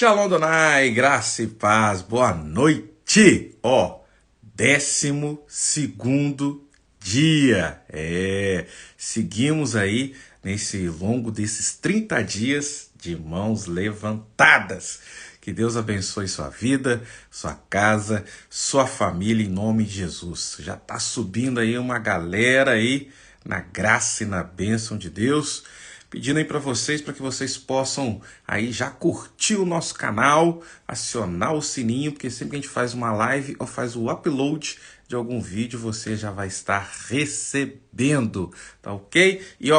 Shalom Adonai, graça e paz, boa noite. 12º dia. Seguimos aí nesse longo desses 30 dias de mãos levantadas. Que Deus abençoe sua vida, sua casa, sua família em nome de Jesus. Já tá subindo aí uma galera aí na graça e na bênção de Deus. Pedindo aí para que vocês possam aí já curtir o nosso canal, acionar o sininho, porque sempre que a gente faz uma live ou faz o upload de algum vídeo, você já vai estar recebendo, tá ok? E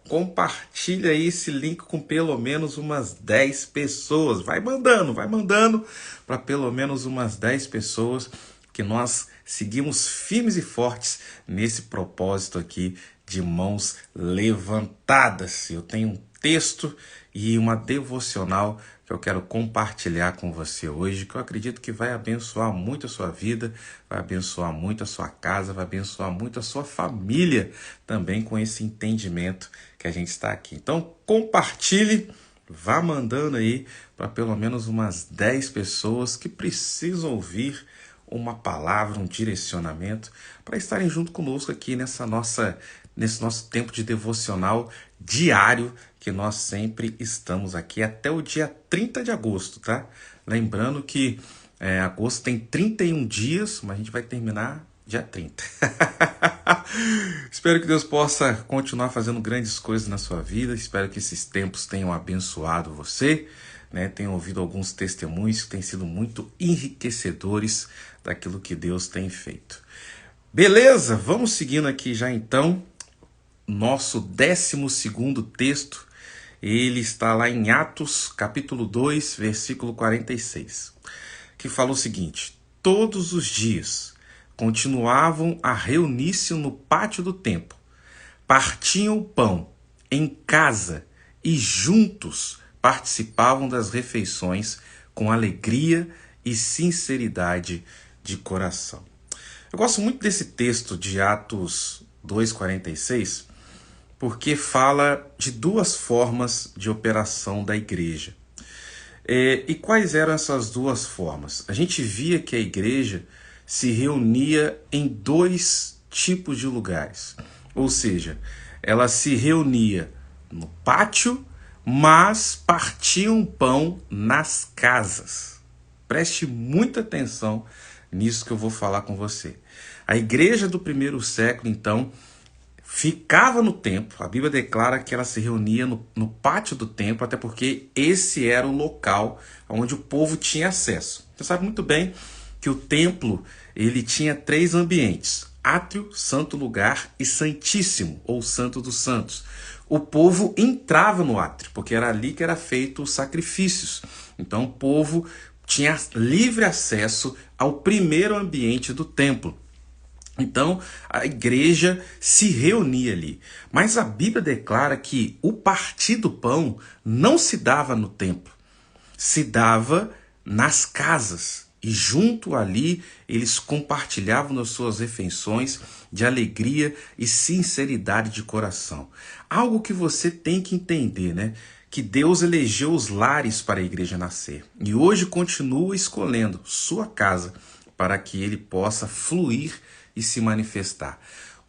compartilha aí esse link com pelo menos umas 10 pessoas. Vai mandando para pelo menos umas 10 pessoas, que nós seguimos firmes e fortes nesse propósito aqui de mãos levantadas. Eu tenho um texto e uma devocional que eu quero compartilhar com você hoje, que eu acredito que vai abençoar muito a sua vida, vai abençoar muito a sua casa, vai abençoar muito a sua família também, com esse entendimento que a gente está aqui. Então compartilhe, vá mandando aí para pelo menos umas 10 pessoas que precisam ouvir uma palavra, um direcionamento, para estarem junto conosco aqui nesse nosso tempo de devocional diário, que nós sempre estamos aqui até o dia 30 de agosto, tá? Lembrando que agosto tem 31 dias, mas a gente vai terminar dia 30. Espero que Deus possa continuar fazendo grandes coisas na sua vida. Espero que esses tempos tenham abençoado você, né? Tenho ouvido alguns testemunhos que têm sido muito enriquecedores daquilo que Deus tem feito. Beleza? Vamos seguindo aqui já então. Nosso 12º texto, ele está lá em Atos, capítulo 2, versículo 46, que fala o seguinte: todos os dias continuavam a reunir-se no pátio do templo, partiam o pão em casa e juntos participavam das refeições com alegria e sinceridade de coração. Eu gosto muito desse texto de Atos 2,46, porque fala de duas formas de operação da igreja. E quais eram essas duas formas? A gente via que a igreja se reunia em dois tipos de lugares. Ou seja, ela se reunia no pátio, mas partiam pão nas casas. Preste muita atenção nisso que eu vou falar com você. A igreja do primeiro século, então, ficava no templo. A Bíblia declara que ela se reunia no pátio do templo, até porque esse era o local onde o povo tinha acesso. Você sabe muito bem que o templo ele tinha 3 ambientes: átrio, santo lugar e santíssimo, ou santo dos santos. O povo entrava no átrio, porque era ali que era feito os sacrifícios. Então o povo tinha livre acesso ao primeiro ambiente do templo. Então, a igreja se reunia ali. Mas a Bíblia declara que o partir do pão não se dava no templo, se dava nas casas. E junto ali, eles compartilhavam nas suas refeições de alegria e sinceridade de coração. Algo que você tem que entender, né? Que Deus elegeu os lares para a igreja nascer. E hoje continua escolhendo sua casa para que ele possa fluir e se manifestar.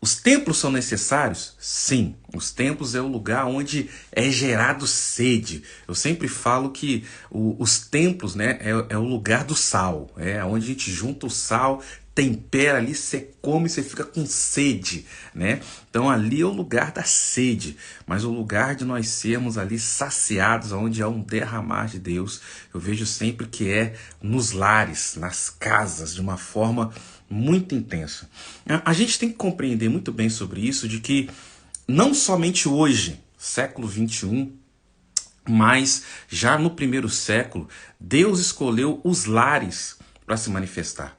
Os templos são necessários? Sim. Os templos é o lugar onde é gerado sede. Eu sempre falo que os templos, né, é o lugar do sal. É onde a gente junta o sal, tempera ali, você come, você fica com sede, né? Então ali é o lugar da sede, mas o lugar de nós sermos ali saciados, onde há um derramar de Deus, eu vejo sempre que é nos lares, nas casas, de uma forma muito intensa. A gente tem que compreender muito bem sobre isso, de que não somente hoje, século 21, mas já no primeiro século, Deus escolheu os lares para se manifestar.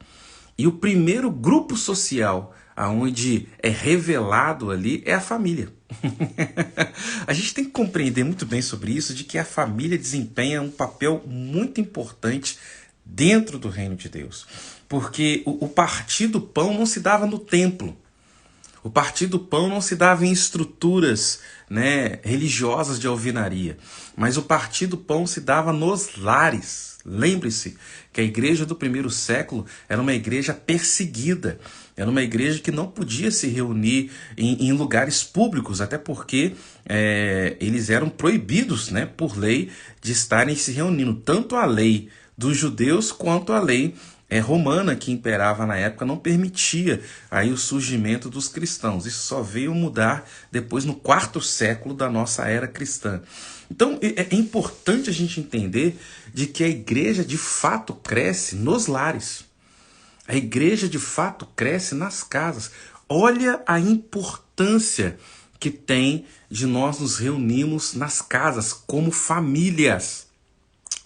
E o primeiro grupo social aonde é revelado ali é a família. A gente tem que compreender muito bem sobre isso, de que a família desempenha um papel muito importante dentro do reino de Deus. Porque o partir do pão não se dava no templo. O partir do pão não se dava em estruturas, né, religiosas de alvenaria, mas o partir do pão se dava nos lares. Lembre-se que a igreja do primeiro século era uma igreja perseguida, era uma igreja que não podia se reunir em lugares públicos, até porque eles eram proibidos, né, por lei de estarem se reunindo. Tanto a lei dos judeus quanto a lei romana que imperava na época não permitia aí o surgimento dos cristãos. Isso só veio mudar depois no 4º século da nossa era cristã. Então é importante a gente entender de que a igreja de fato cresce nos lares. A igreja de fato cresce nas casas. Olha a importância que tem de nós nos reunirmos nas casas como famílias.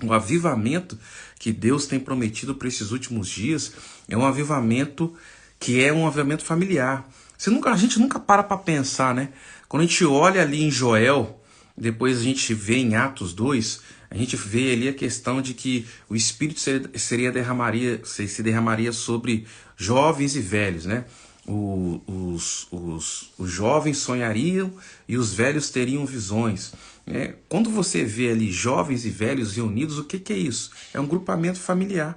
O avivamento que Deus tem prometido para esses últimos dias é um avivamento que é um avivamento familiar. A gente nunca para pensar, né? Quando a gente olha ali em Joel, depois a gente vê em Atos 2, a gente vê ali a questão de que o Espírito se derramaria sobre jovens e velhos, né? Os jovens sonhariam e os velhos teriam visões. Quando você vê ali jovens e velhos reunidos, o que é isso? É um grupamento familiar.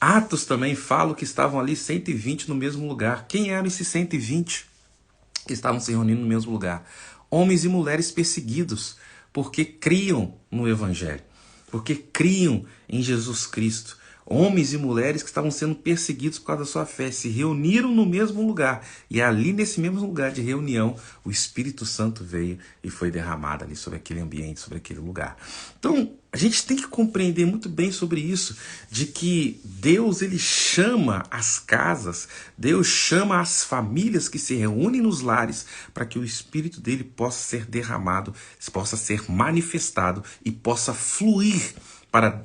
Atos também fala que estavam ali 120 no mesmo lugar. Quem eram esses 120 que estavam se reunindo no mesmo lugar? Homens e mulheres perseguidos, porque criam no Evangelho, porque criam em Jesus Cristo. Homens e mulheres que estavam sendo perseguidos por causa da sua fé, se reuniram no mesmo lugar. E ali nesse mesmo lugar de reunião, o Espírito Santo veio e foi derramado ali sobre aquele ambiente, sobre aquele lugar. Então, a gente tem que compreender muito bem sobre isso, de que Deus ele chama as casas, Deus chama as famílias que se reúnem nos lares para que o Espírito dele possa ser derramado, possa ser manifestado e possa fluir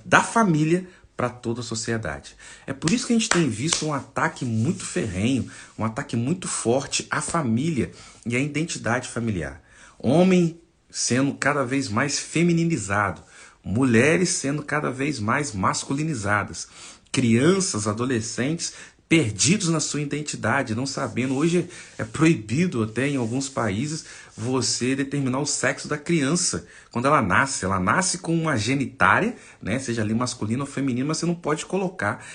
da família para toda a sociedade. É por isso que a gente tem visto um ataque muito ferrenho, um ataque muito forte à família e à identidade familiar. Homem sendo cada vez mais feminilizado, mulheres sendo cada vez mais masculinizadas, crianças, adolescentes perdidos na sua identidade, não sabendo. Hoje é proibido até em alguns países você determinar o sexo da criança quando ela nasce. Ela nasce com uma genitária, né, seja ali masculina ou feminina, mas você não pode colocar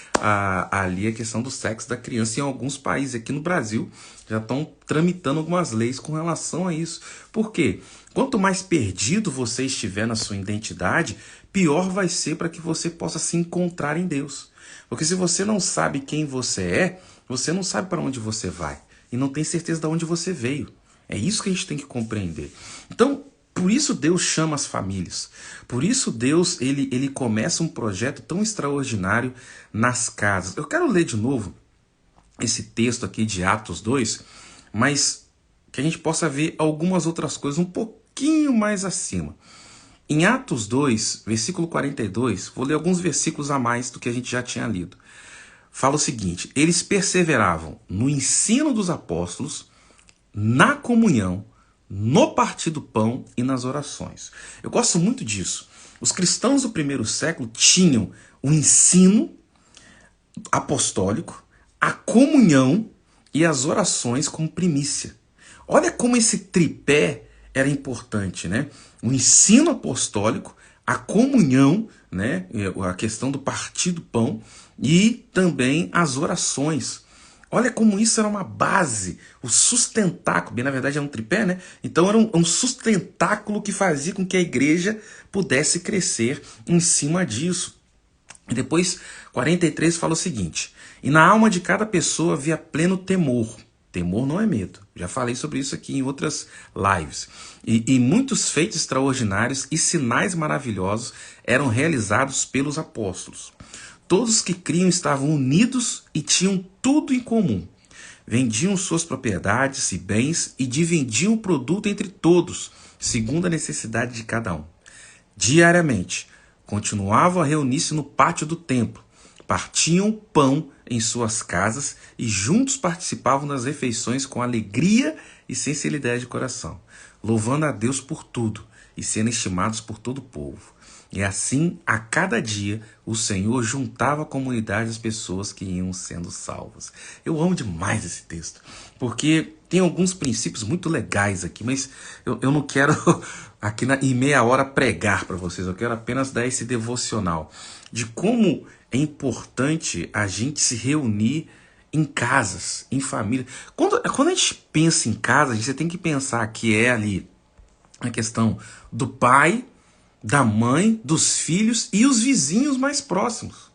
ali a questão do sexo da criança. Em alguns países, aqui no Brasil, já estão tramitando algumas leis com relação a isso. Por quê? Quanto mais perdido você estiver na sua identidade, pior vai ser para que você possa se encontrar em Deus. Porque se você não sabe quem você é, você não sabe para onde você vai. E não tem certeza de onde você veio. É isso que a gente tem que compreender. Então, por isso Deus chama as famílias. Por isso Deus ele começa um projeto tão extraordinário nas casas. Eu quero ler de novo esse texto aqui de Atos 2, mas que a gente possa ver algumas outras coisas um pouquinho mais acima. Em Atos 2, versículo 42, vou ler alguns versículos a mais do que a gente já tinha lido. Fala o seguinte: eles perseveravam no ensino dos apóstolos, na comunhão, no partir do pão e nas orações. Eu gosto muito disso. Os cristãos do primeiro século tinham o ensino apostólico, a comunhão e as orações como primícia. Olha como esse tripé era importante, né? O ensino apostólico, a comunhão, né? A questão do partir do pão e também as orações. Olha como isso era uma base, o sustentáculo, bem na verdade era um tripé, né? Então era um sustentáculo que fazia com que a igreja pudesse crescer em cima disso. E depois, 43 fala o seguinte: e na alma de cada pessoa havia pleno temor. Temor não é medo. Já falei sobre isso aqui em outras lives. E muitos feitos extraordinários e sinais maravilhosos eram realizados pelos apóstolos. Todos que criam estavam unidos e tinham tudo em comum. Vendiam suas propriedades e bens e dividiam o produto entre todos, segundo a necessidade de cada um. Diariamente, continuavam a reunir-se no pátio do templo, partiam pão em suas casas e juntos participavam das refeições com alegria e sinceridade de coração, louvando a Deus por tudo e sendo estimados por todo o povo. E assim, a cada dia, o Senhor juntava a comunidade das pessoas que iam sendo salvas. Eu amo demais esse texto, porque tem alguns princípios muito legais aqui, mas eu não quero aqui em meia hora pregar para vocês, eu quero apenas dar esse devocional de como é importante a gente se reunir em casas, em família. Quando a gente pensa em casa, você tem que pensar que é ali a questão do pai, da mãe, dos filhos e os vizinhos mais próximos.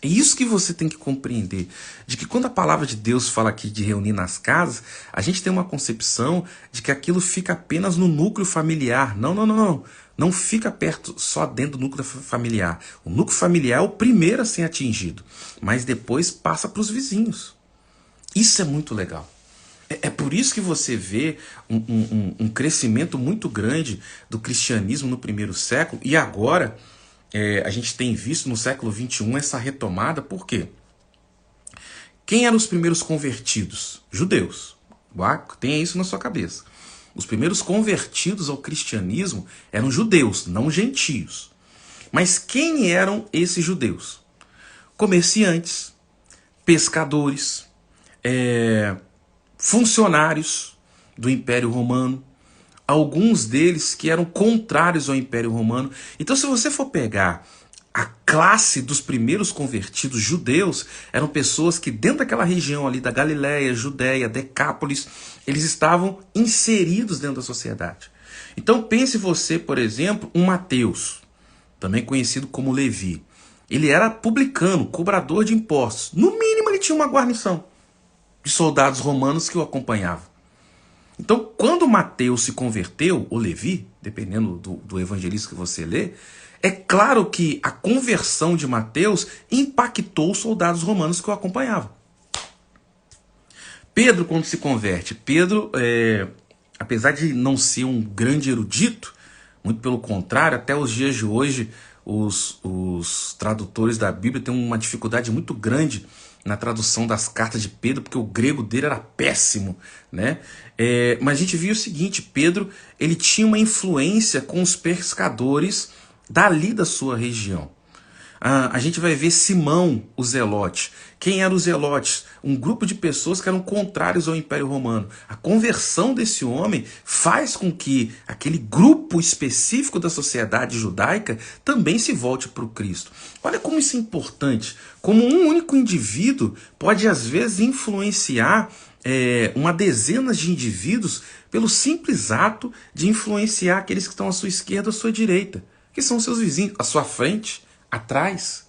É isso que você tem que compreender, de que quando a palavra de Deus fala aqui de reunir nas casas, a gente tem uma concepção de que aquilo fica apenas no núcleo familiar. Não, não, não, não. Não fica perto, só dentro do núcleo familiar. O núcleo familiar é o primeiro a ser atingido, mas depois passa para os vizinhos. Isso é muito legal. É por isso que você vê um crescimento muito grande do cristianismo no primeiro século, e agora a gente tem visto no século XXI essa retomada. Por quê? Quem eram os primeiros convertidos? Judeus. Tenha isso na sua cabeça. Os primeiros convertidos ao cristianismo eram judeus, não gentios. Mas quem eram esses judeus? Comerciantes, pescadores, funcionários do Império Romano, alguns deles que eram contrários ao Império Romano. Então, se você for pegar a classe dos primeiros convertidos judeus, eram pessoas que dentro daquela região ali da Galileia, Judéia, Decápolis, eles estavam inseridos dentro da sociedade. Então pense você, por exemplo, um Mateus, também conhecido como Levi. Ele era publicano, cobrador de impostos. No mínimo ele tinha uma guarnição de soldados romanos que o acompanhavam. Então, quando Mateus se converteu, ou Levi, dependendo do evangelista que você lê, é claro que a conversão de Mateus impactou os soldados romanos que o acompanhavam. Pedro, quando se converte, Pedro, apesar de não ser um grande erudito, muito pelo contrário, até os dias de hoje, os tradutores da Bíblia têm uma dificuldade muito grande na tradução das cartas de Pedro, porque o grego dele era péssimo, né? Mas a gente viu o seguinte, Pedro, ele tinha uma influência com os pescadores dali da sua região. A gente vai ver Simão, o Zelote. Quem eram os Zelotes? Um grupo de pessoas que eram contrários ao Império Romano. A conversão desse homem faz com que aquele grupo específico da sociedade judaica também se volte para o Cristo. Olha como isso é importante. Como um único indivíduo pode, às vezes, influenciar uma dezena de indivíduos pelo simples ato de influenciar aqueles que estão à sua esquerda ou à sua direita, que são seus vizinhos, à sua frente, atrás.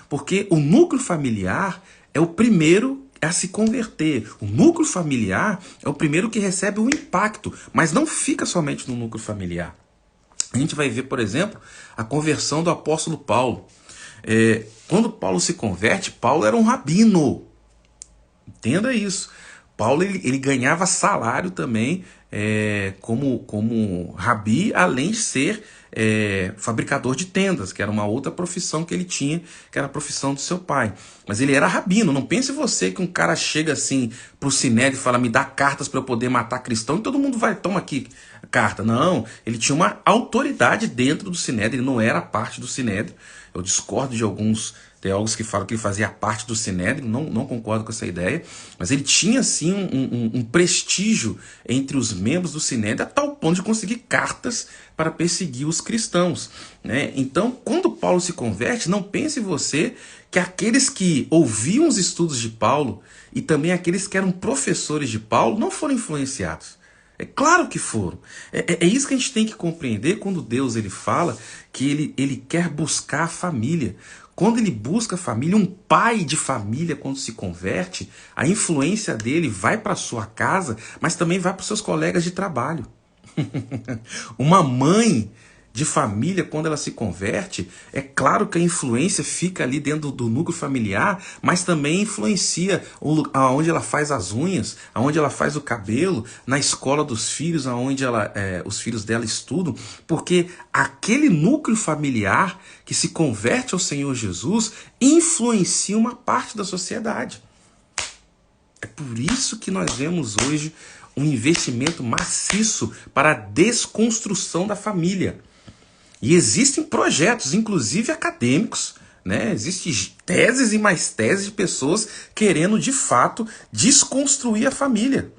Porque o núcleo familiar é o primeiro a se converter. O núcleo familiar é o primeiro que recebe o impacto, mas não fica somente no núcleo familiar. A gente vai ver, por exemplo, a conversão do apóstolo Paulo. Quando Paulo se converte, Paulo era um rabino. Entenda isso. Paulo ele ganhava salário também como rabi, além de ser fabricador de tendas, que era uma outra profissão que ele tinha, que era a profissão do seu pai. Mas ele era rabino. Não pense você que um cara chega assim pro Sinédrio e fala, me dá cartas para eu poder matar cristão, e todo mundo vai, toma aqui a carta. Não, ele tinha uma autoridade dentro do Sinédrio, ele não era parte do Sinédrio. Eu discordo de alguns teólogos que falam que ele fazia parte do Sinédrio, não concordo com essa ideia, mas ele tinha sim um prestígio entre os membros do Sinédrio a tal ponto de conseguir cartas para perseguir os cristãos, né? Então, quando Paulo se converte, não pense você que aqueles que ouviam os estudos de Paulo e também aqueles que eram professores de Paulo não foram influenciados. É claro que foram. É isso que a gente tem que compreender quando Deus ele fala que ele quer buscar a família. Quando ele busca a família, um pai de família, quando se converte, a influência dele vai para a sua casa, mas também vai para os seus colegas de trabalho. Uma mãe de família, quando ela se converte, é claro que a influência fica ali dentro do núcleo familiar, mas também influencia aonde ela faz as unhas, aonde ela faz o cabelo, na escola dos filhos, aonde os filhos dela estudam, porque aquele núcleo familiar que se converte ao Senhor Jesus influencia uma parte da sociedade. É por isso que nós vemos hoje um investimento maciço para a desconstrução da família. E existem projetos, inclusive acadêmicos, né? Existem teses e mais teses de pessoas querendo, de fato, desconstruir a família.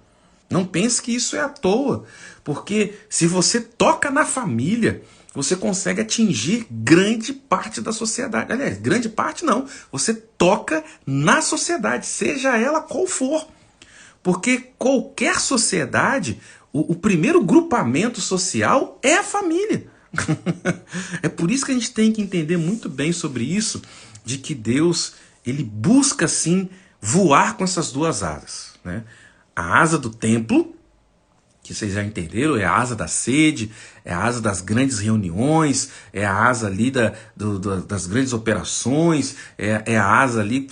Não pense que isso é à toa, porque se você toca na família, você consegue atingir grande parte da sociedade. Aliás, grande parte não, você toca na sociedade, seja ela qual for. Porque qualquer sociedade, o primeiro grupamento social é a família. É por isso que a gente tem que entender muito bem sobre isso, de que Deus, ele busca sim voar com essas duas asas, né? A asa do templo, que vocês já entenderam, é a asa da sede, é a asa das grandes reuniões, é a asa ali das grandes operações, é a asa ali,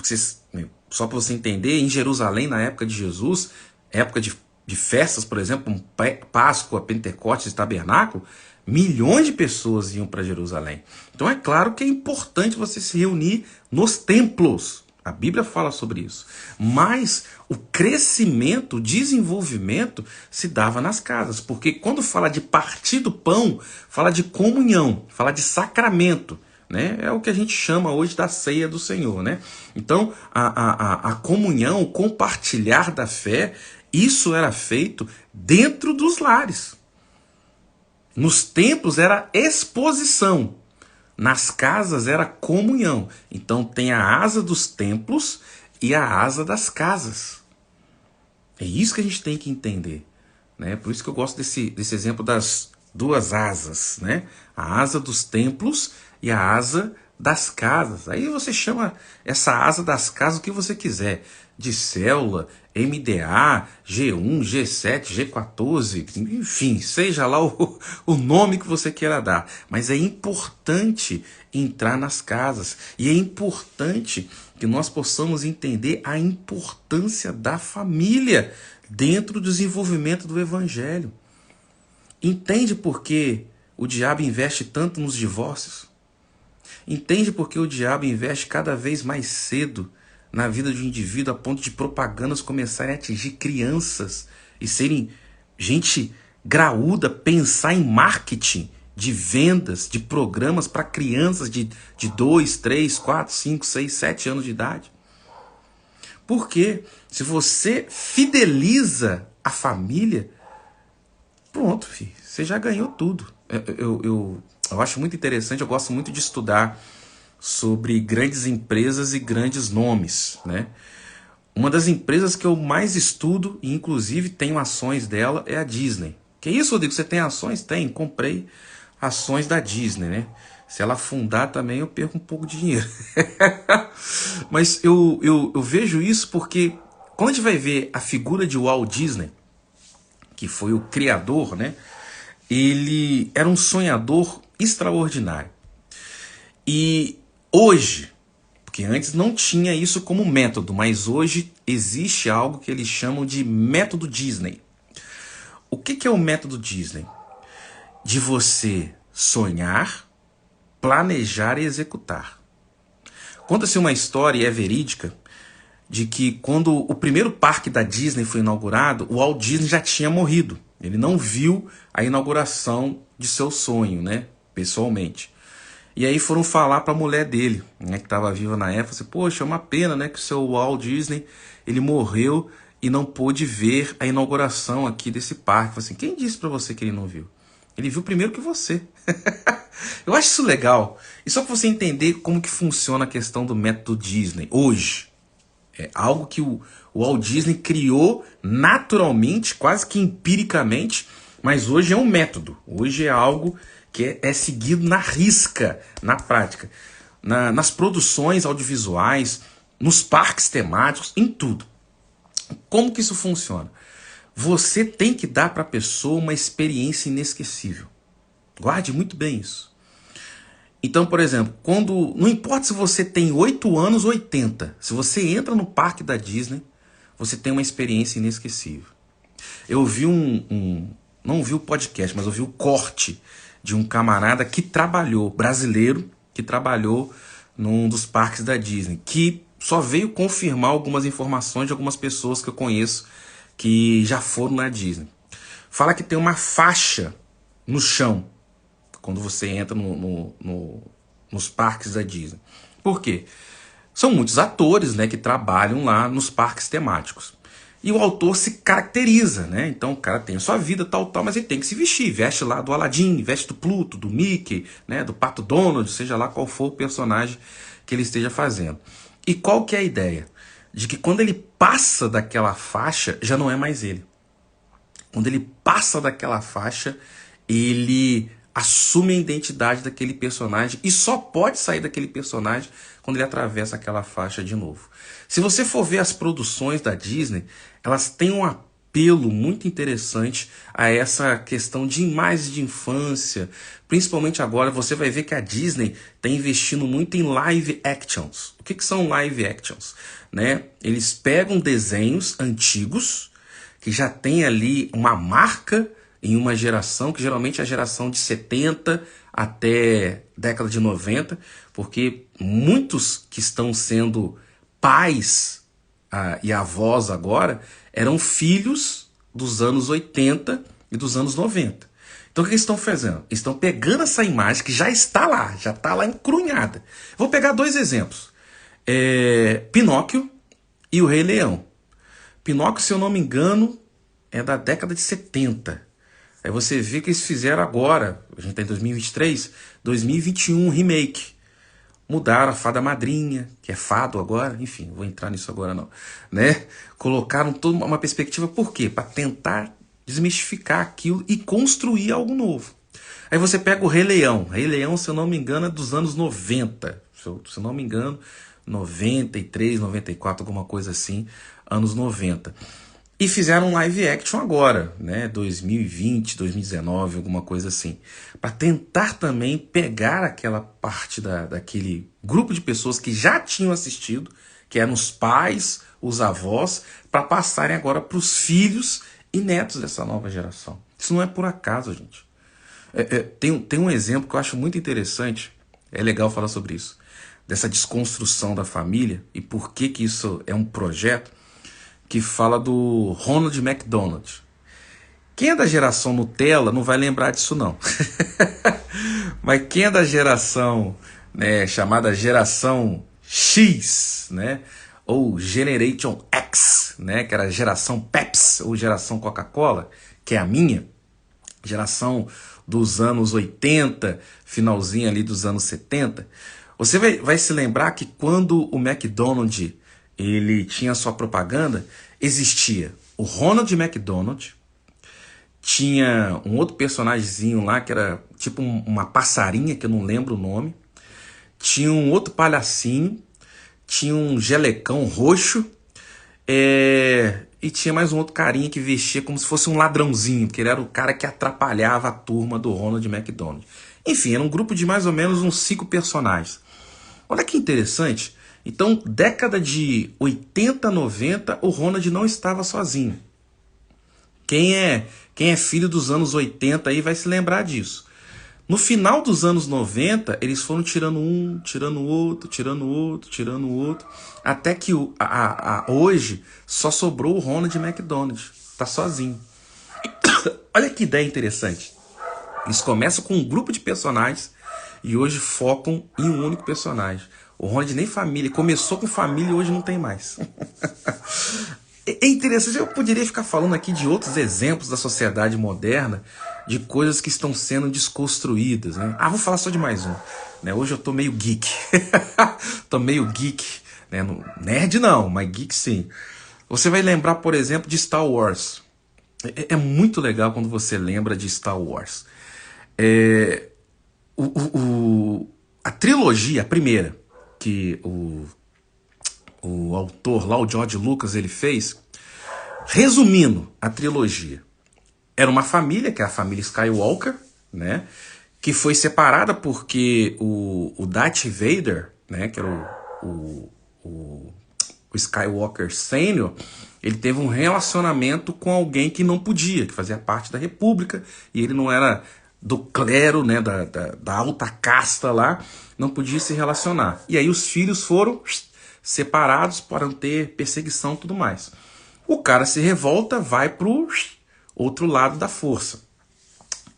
só para você entender, em Jerusalém, na época de Jesus, época de festas, por exemplo, Páscoa, Pentecostes, Tabernáculo, milhões de pessoas iam para Jerusalém. Então é claro que é importante você se reunir nos templos. A Bíblia fala sobre isso. Mas o crescimento, o desenvolvimento se dava nas casas. Porque quando fala de partir do pão, fala de comunhão, fala de sacramento. Né? É o que a gente chama hoje da ceia do Senhor. Né? Então a comunhão, o compartilhar da fé, isso era feito dentro dos lares. Nos templos era exposição. Nas casas era comunhão. Então tem a asa dos templos e a asa das casas. É isso que a gente tem que entender. Né? Por isso que eu gosto desse exemplo das duas asas. Né? A asa dos templos e a asa das casas. Aí você chama essa asa das casas o que você quiser. De célula, MDA, G1, G7, G14, enfim, seja lá o nome que você queira dar. Mas é importante entrar nas casas. E é importante que nós possamos entender a importância da família dentro do desenvolvimento do evangelho. Entende por que o diabo investe tanto nos divórcios? Entende por que o diabo investe cada vez mais cedo na vida de um indivíduo a ponto de propagandas começarem a atingir crianças e serem gente graúda, pensar em marketing de vendas, de programas para crianças de 2, 3, 4, 5, 6, 7 anos de idade? Porque se você fideliza a família, pronto, filho, você já ganhou tudo. Eu acho muito interessante, eu gosto muito de estudar sobre grandes empresas e grandes nomes, né? Uma das empresas que eu mais estudo, e inclusive tenho ações dela, é a Disney. Que isso, Rodrigo? Você tem ações? Tem, comprei ações da Disney, né? Se ela afundar também eu perco um pouco de dinheiro. Mas eu vejo isso porque quando a gente vai ver a figura de Walt Disney, que foi o criador, né? Ele era um sonhador extraordinário. E hoje, porque antes não tinha isso como método, mas hoje existe algo que eles chamam de método Disney. O que é o método Disney? De você sonhar, planejar e executar. Conta-se uma história, e é verídica, de que quando o primeiro parque da Disney foi inaugurado, o Walt Disney já tinha morrido. Ele não viu a inauguração de seu sonho, né, pessoalmente. E aí foram falar para a mulher dele, né, que estava viva na época, assim, poxa, é uma pena, né, que o seu Walt Disney, ele morreu e não pôde ver a inauguração aqui desse parque. Falei assim, quem disse para você que ele não viu? Ele viu primeiro que você. Eu acho isso legal. E só para você entender como que funciona a questão do método Disney hoje. É algo que o Walt Disney criou naturalmente, quase que empiricamente, mas hoje é um método. Hoje é algo que é seguido na risca, na prática, nas produções audiovisuais, nos parques temáticos, em tudo. Como que isso funciona? Você tem que dar para a pessoa uma experiência inesquecível. Guarde muito bem isso. Então, por exemplo, não importa se você tem 8 anos ou 80, se você entra no parque da Disney, você tem uma experiência inesquecível. Eu vi não vi o podcast, mas eu vi o corte de um camarada que trabalhou, brasileiro, que trabalhou num dos parques da Disney, que só veio confirmar algumas informações de algumas pessoas que eu conheço que já foram na Disney. Fala que tem uma faixa no chão, quando você entra nos parques da Disney. Por quê? São muitos atores, né, que trabalham lá nos parques temáticos. E o autor se caracteriza, né? Então o cara tem a sua vida, tal, mas ele tem que se vestir. Veste lá do Aladdin, veste do Pluto, do Mickey, né, do Pato Donald, seja lá qual for o personagem que ele esteja fazendo. E qual que é a ideia? De que quando ele passa daquela faixa, já não é mais ele. Quando ele passa daquela faixa, ele assume a identidade daquele personagem e só pode sair daquele personagem quando ele atravessa aquela faixa de novo. Se você for ver as produções da Disney, elas têm um apelo muito interessante a essa questão de imagens de infância. Principalmente agora, você vai ver que a Disney está investindo muito em live actions. O que são live actions? Né? Eles pegam desenhos antigos, que já tem ali uma marca em uma geração, que geralmente é a geração de 70 até década de 90, porque muitos que estão sendo pais e avós agora eram filhos dos anos 80 e dos anos 90. Então o que eles estão fazendo? Eles estão pegando essa imagem que já está lá encrunhada. Vou pegar dois exemplos. Pinóquio e o Rei Leão. Pinóquio, se eu não me engano, é da década de 70. Aí você vê que eles fizeram agora, a gente está em 2023, 2021, remake. Mudaram a fada madrinha, que é fado agora, enfim, vou entrar nisso agora não, né? Colocaram toda uma perspectiva, por quê? Para tentar desmistificar aquilo e construir algo novo. Aí você pega o Rei Leão. Rei Leão, se eu não me engano, é dos anos 90. Se eu não me engano, 93, 94, alguma coisa assim, anos 90. E fizeram um live action agora, né, 2020, 2019, alguma coisa assim, para tentar também pegar aquela parte daquele grupo de pessoas que já tinham assistido, que eram os pais, os avós, para passarem agora para os filhos e netos dessa nova geração. Isso não é por acaso, gente. Tem um exemplo que eu acho muito interessante, é legal falar sobre isso, dessa desconstrução da família e por que isso é um projeto, que fala do Ronald McDonald. Quem é da geração Nutella não vai lembrar disso não. Mas quem é da geração, né, chamada geração X, né, ou Generation X, né, que era a geração Pepsi ou geração Coca-Cola, que é a minha, geração dos anos 80, finalzinho ali dos anos 70, você vai se lembrar que quando o McDonald's ele tinha sua propaganda, existia o Ronald McDonald, tinha um outro personagemzinho lá que era tipo uma passarinha, que eu não lembro o nome, tinha um outro palhacinho, tinha um gelecão roxo, e tinha mais um outro carinha que vestia como se fosse um ladrãozinho, que ele era o cara que atrapalhava a turma do Ronald McDonald. Enfim, era um grupo de mais ou menos uns 5 personagens. Olha que interessante. Então, década de 80, 90, o Ronald não estava sozinho. Quem é filho dos anos 80 aí vai se lembrar disso. No final dos anos 90, eles foram tirando um, tirando outro, tirando outro, tirando outro, até que hoje só sobrou o Ronald McDonald. Tá sozinho. Olha que ideia interessante. Eles começam com um grupo de personagens e hoje focam em um único personagem. O Ronald nem família, começou com família e hoje não tem mais. É interessante, eu poderia ficar falando aqui de outros exemplos da sociedade moderna, de coisas que estão sendo desconstruídas, né? Vou falar só de mais um. Né? Hoje eu tô meio geek. Tô meio geek. Né? Nerd não, mas geek sim. Você vai lembrar, por exemplo, de Star Wars. É muito legal quando você lembra de Star Wars. A trilogia, a primeira, que o autor lá, o George Lucas, ele fez, resumindo a trilogia, era uma família, que é a família Skywalker, né, que foi separada porque o Darth Vader, né, que era o Skywalker Sênior, ele teve um relacionamento com alguém que não podia, que fazia parte da República, e ele não era do clero, né, da alta casta lá, não podia se relacionar. E aí os filhos foram separados para não ter perseguição e tudo mais. O cara se revolta, vai pro outro lado da força.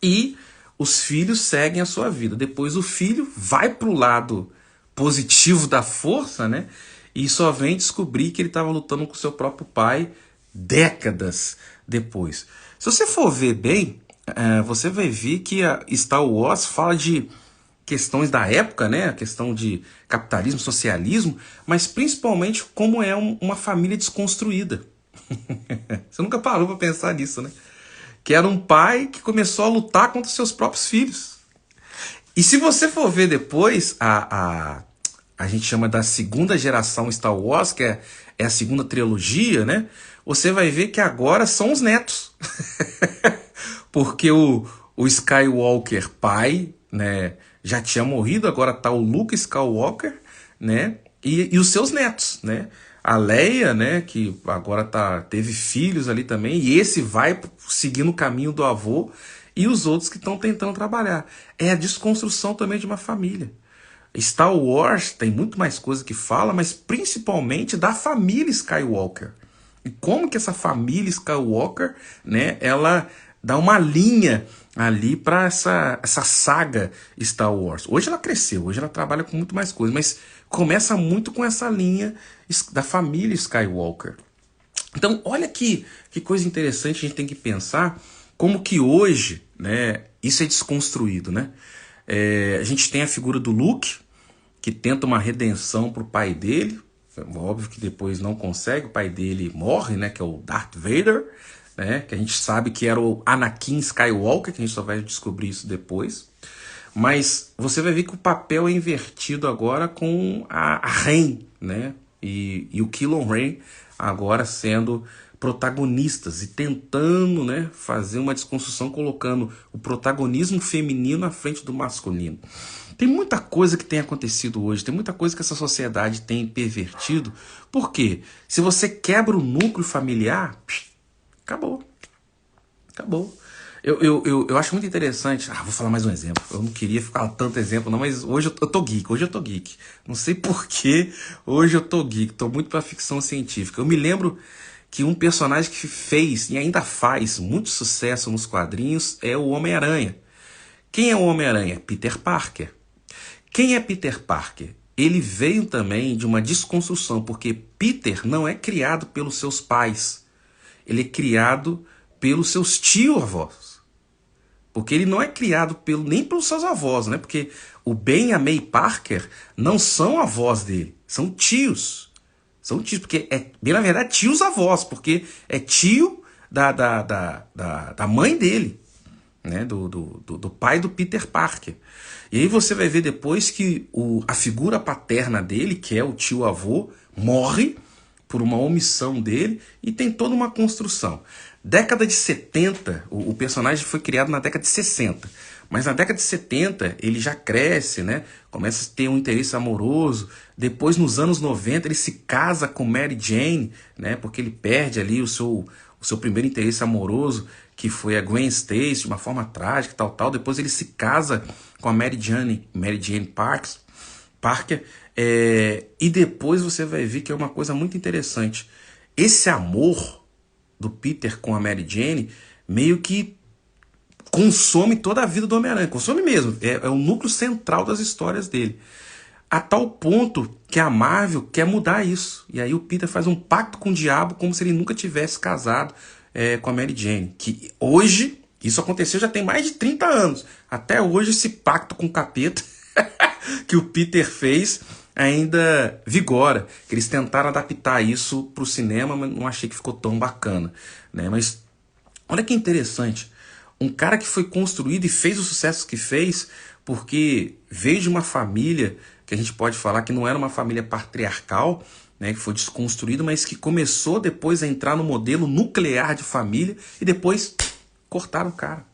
E os filhos seguem a sua vida. Depois o filho vai para o lado positivo da força, né? E só vem descobrir que ele estava lutando com seu próprio pai décadas depois. Se você for ver bem, você vai ver que a Star Wars fala de questões da época, né? A questão de capitalismo, socialismo, mas principalmente como é uma família desconstruída. Você nunca parou para pensar nisso, né? Que era um pai que começou a lutar contra seus próprios filhos. E se você for ver depois, a gente chama da segunda geração Star Wars, que é a segunda trilogia, né? Você vai ver que agora são os netos. Porque o Skywalker pai, né, já tinha morrido, agora tá o Luke Skywalker, né? E os seus netos, né? A Leia, né, que agora teve filhos ali também, e esse vai seguindo o caminho do avô, e os outros que estão tentando trabalhar. É a desconstrução também de uma família. Star Wars tem muito mais coisa que fala, mas principalmente da família Skywalker. E como que essa família Skywalker, né, ela dá uma linha ali para essa saga Star Wars. Hoje ela cresceu, hoje ela trabalha com muito mais coisa, mas começa muito com essa linha da família Skywalker. Então, olha que coisa interessante, a gente tem que pensar como que hoje, né, isso é desconstruído, né? A gente tem a figura do Luke, que tenta uma redenção para o pai dele. Óbvio que depois não consegue, o pai dele morre, né, que é o Darth Vader, né, que a gente sabe que era o Anakin Skywalker, que a gente só vai descobrir isso depois. Mas você vai ver que o papel é invertido agora com a Rey, né, e o Kylo Ren agora sendo protagonistas e tentando, né, fazer uma desconstrução colocando o protagonismo feminino à frente do masculino. Tem muita coisa que tem acontecido hoje, tem muita coisa que essa sociedade tem pervertido. Por quê? Se você quebra o núcleo familiar, acabou. Acabou. Eu acho muito interessante. Vou falar mais um exemplo. Eu não queria ficar tanto exemplo, não, mas hoje eu tô geek. Hoje eu tô geek. Não sei porquê, hoje eu tô geek. Tô muito pra ficção científica. Eu me lembro que um personagem que fez e ainda faz muito sucesso nos quadrinhos é o Homem-Aranha. Quem é o Homem-Aranha? Peter Parker. Quem é Peter Parker? Ele veio também de uma desconstrução, porque Peter não é criado pelos seus pais. Ele é criado pelos seus tio-avós. Porque ele não é criado nem pelos seus avós, né? Porque o Ben e a May Parker não são avós dele, são tios. São tios, porque bem na verdade, tios-avós, porque é tio da mãe dele, né? Do pai do Peter Parker. E aí você vai ver depois que a figura paterna dele, que é o tio-avô, morre por uma omissão dele e tem toda uma construção. Década de 70, o personagem foi criado na década de 60, mas na década de 70 ele já cresce, né? Começa a ter um interesse amoroso. Depois, nos anos 90, ele se casa com Mary Jane, né? Porque ele perde ali o seu primeiro interesse amoroso, que foi a Gwen Stacy, de uma forma trágica, tal. Depois ele se casa com a Mary Jane Parker, e depois você vai ver que é uma coisa muito interessante. Esse amor do Peter com a Mary Jane meio que consome toda a vida do Homem-Aranha, consome mesmo, é o núcleo central das histórias dele. A tal ponto que a Marvel quer mudar isso. E aí o Peter faz um pacto com o diabo como se ele nunca tivesse casado com a Mary Jane. Que hoje, isso aconteceu já tem mais de 30 anos. Até hoje esse pacto com o capeta que o Peter fez ainda vigora. Eles tentaram adaptar isso para o cinema, mas não achei que ficou tão bacana, né? Mas olha que interessante. Um cara que foi construído e fez o sucesso que fez porque veio de uma família que a gente pode falar que não era uma família patriarcal, né, que foi desconstruída, mas que começou depois a entrar no modelo nuclear de família e depois cortaram o cara.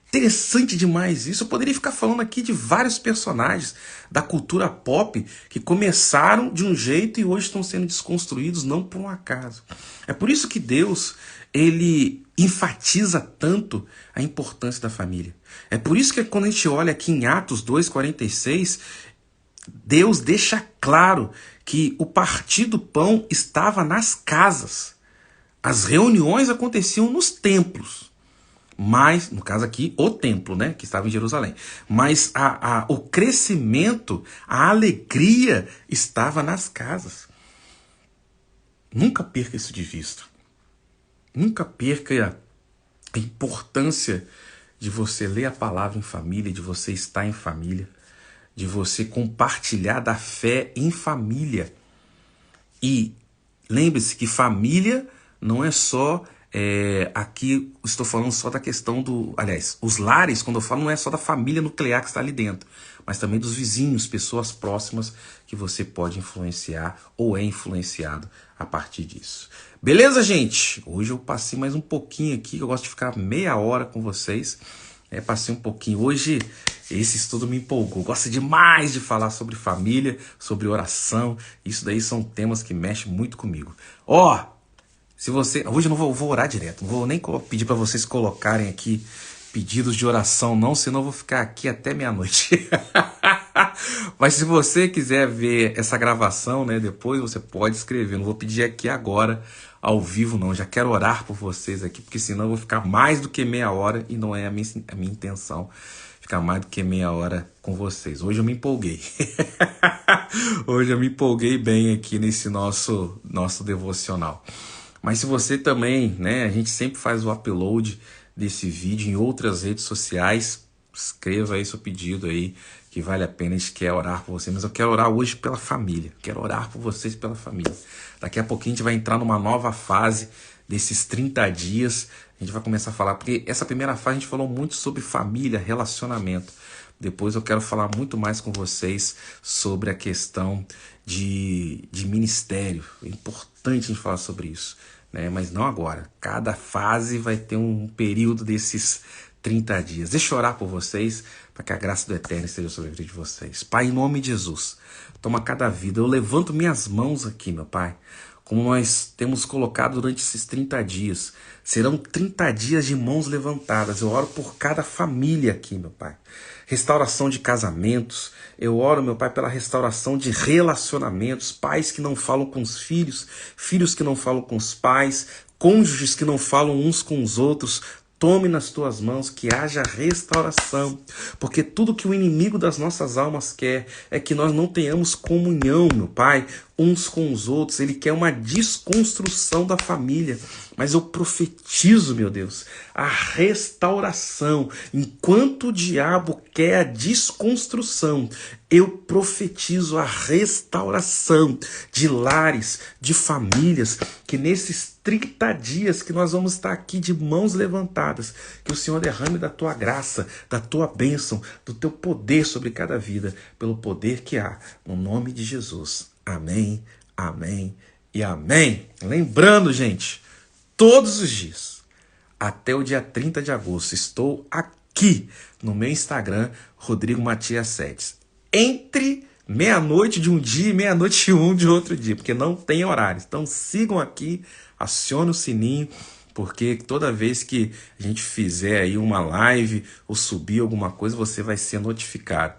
Interessante demais isso. Eu poderia ficar falando aqui de vários personagens da cultura pop que começaram de um jeito e hoje estão sendo desconstruídos, não por um acaso. É por isso que Deus, ele enfatiza tanto a importância da família. É por isso que quando a gente olha aqui em Atos 2,46, Deus deixa claro que o partir do pão estava nas casas. As reuniões aconteciam nos templos. Mas, no caso aqui, o templo, né, que estava em Jerusalém. Mas o crescimento, a alegria estava nas casas. Nunca perca isso de vista. Nunca perca a importância de você ler a palavra em família, de você estar em família, de você compartilhar da fé em família. E lembre-se que família não é só... aqui estou falando só da questão do... Aliás, os lares, quando eu falo, não é só da família nuclear que está ali dentro, mas também dos vizinhos, pessoas próximas que você pode influenciar ou é influenciado a partir disso. Beleza, gente? Hoje eu passei mais um pouquinho aqui, eu gosto de ficar meia hora com vocês. Passei um pouquinho. Hoje esse estudo me empolgou. Gosto demais de falar sobre família, sobre oração. Isso daí são temas que mexem muito comigo. Se você... Hoje eu não vou orar direto. Não vou nem pedir para vocês colocarem aqui pedidos de oração, não. Senão eu vou ficar aqui até meia-noite. Mas se você quiser ver essa gravação, né, depois você pode escrever. Não vou pedir aqui agora, ao vivo, não. Já quero orar por vocês aqui, porque senão eu vou ficar mais do que meia hora. E não é a minha intenção ficar mais do que meia hora com vocês. Hoje eu me empolguei. Hoje eu me empolguei bem aqui nesse nosso devocional. Mas se você também, né, a gente sempre faz o upload desse vídeo em outras redes sociais, escreva aí seu pedido aí, que vale a pena, a gente quer orar por você. Mas eu quero orar hoje pela família, quero orar por vocês pela família. Daqui a pouquinho a gente vai entrar numa nova fase desses 30 dias, a gente vai começar a falar, porque essa primeira fase a gente falou muito sobre família, relacionamento. Depois eu quero falar muito mais com vocês sobre a questão de ministério. É importante a gente falar sobre isso, né? Mas não agora. Cada fase vai ter um período desses 30 dias. Deixa eu orar por vocês, para que a graça do Eterno esteja sobre a vida de vocês. Pai, em nome de Jesus, toma cada vida. Eu levanto minhas mãos aqui, meu Pai, como nós temos colocado durante esses 30 dias. Serão 30 dias de mãos levantadas. Eu oro por cada família aqui, meu Pai. Restauração de casamentos. Eu oro, meu Pai, pela restauração de relacionamentos. Pais que não falam com os filhos, filhos que não falam com os pais, cônjuges que não falam uns com os outros. Tome nas tuas mãos, que haja restauração, porque tudo que o inimigo das nossas almas quer é que nós não tenhamos comunhão, meu Pai, uns com os outros. Ele quer uma desconstrução da família, mas eu profetizo, meu Deus, a restauração. Enquanto o diabo quer a desconstrução, eu profetizo a restauração de lares, de famílias, que nesses 30 dias que nós vamos estar aqui de mãos levantadas, que o Senhor derrame da tua graça, da tua bênção, do teu poder sobre cada vida, pelo poder que há, no nome de Jesus. Amém, amém e amém. Lembrando, gente, todos os dias, até o dia 30 de agosto, estou aqui no meu Instagram, Rodrigo Matias Sedes, entre meia-noite de um dia e meia-noite e um de outro dia, porque não tem horário. Então sigam aqui, acione o sininho, porque toda vez que a gente fizer aí uma live ou subir alguma coisa, você vai ser notificado.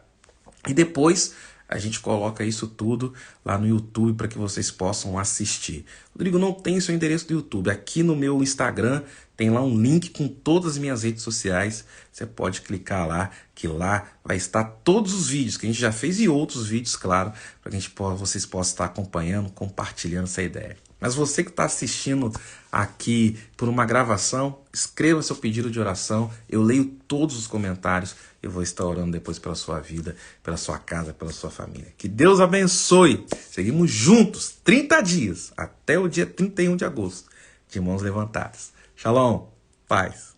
E depois a gente coloca isso tudo lá no YouTube para que vocês possam assistir. Rodrigo, não tem seu endereço do YouTube. Aqui no meu Instagram tem lá um link com todas as minhas redes sociais. Você pode clicar lá, que lá vai estar todos os vídeos que a gente já fez e outros vídeos, claro, para que vocês possam estar acompanhando, compartilhando essa ideia. Mas você que está assistindo aqui por uma gravação, escreva seu pedido de oração. Eu leio todos os comentários. Eu vou estar orando depois pela sua vida, pela sua casa, pela sua família. Que Deus abençoe. Seguimos juntos 30 dias, até o dia 31 de agosto, de mãos levantadas. Shalom, paz.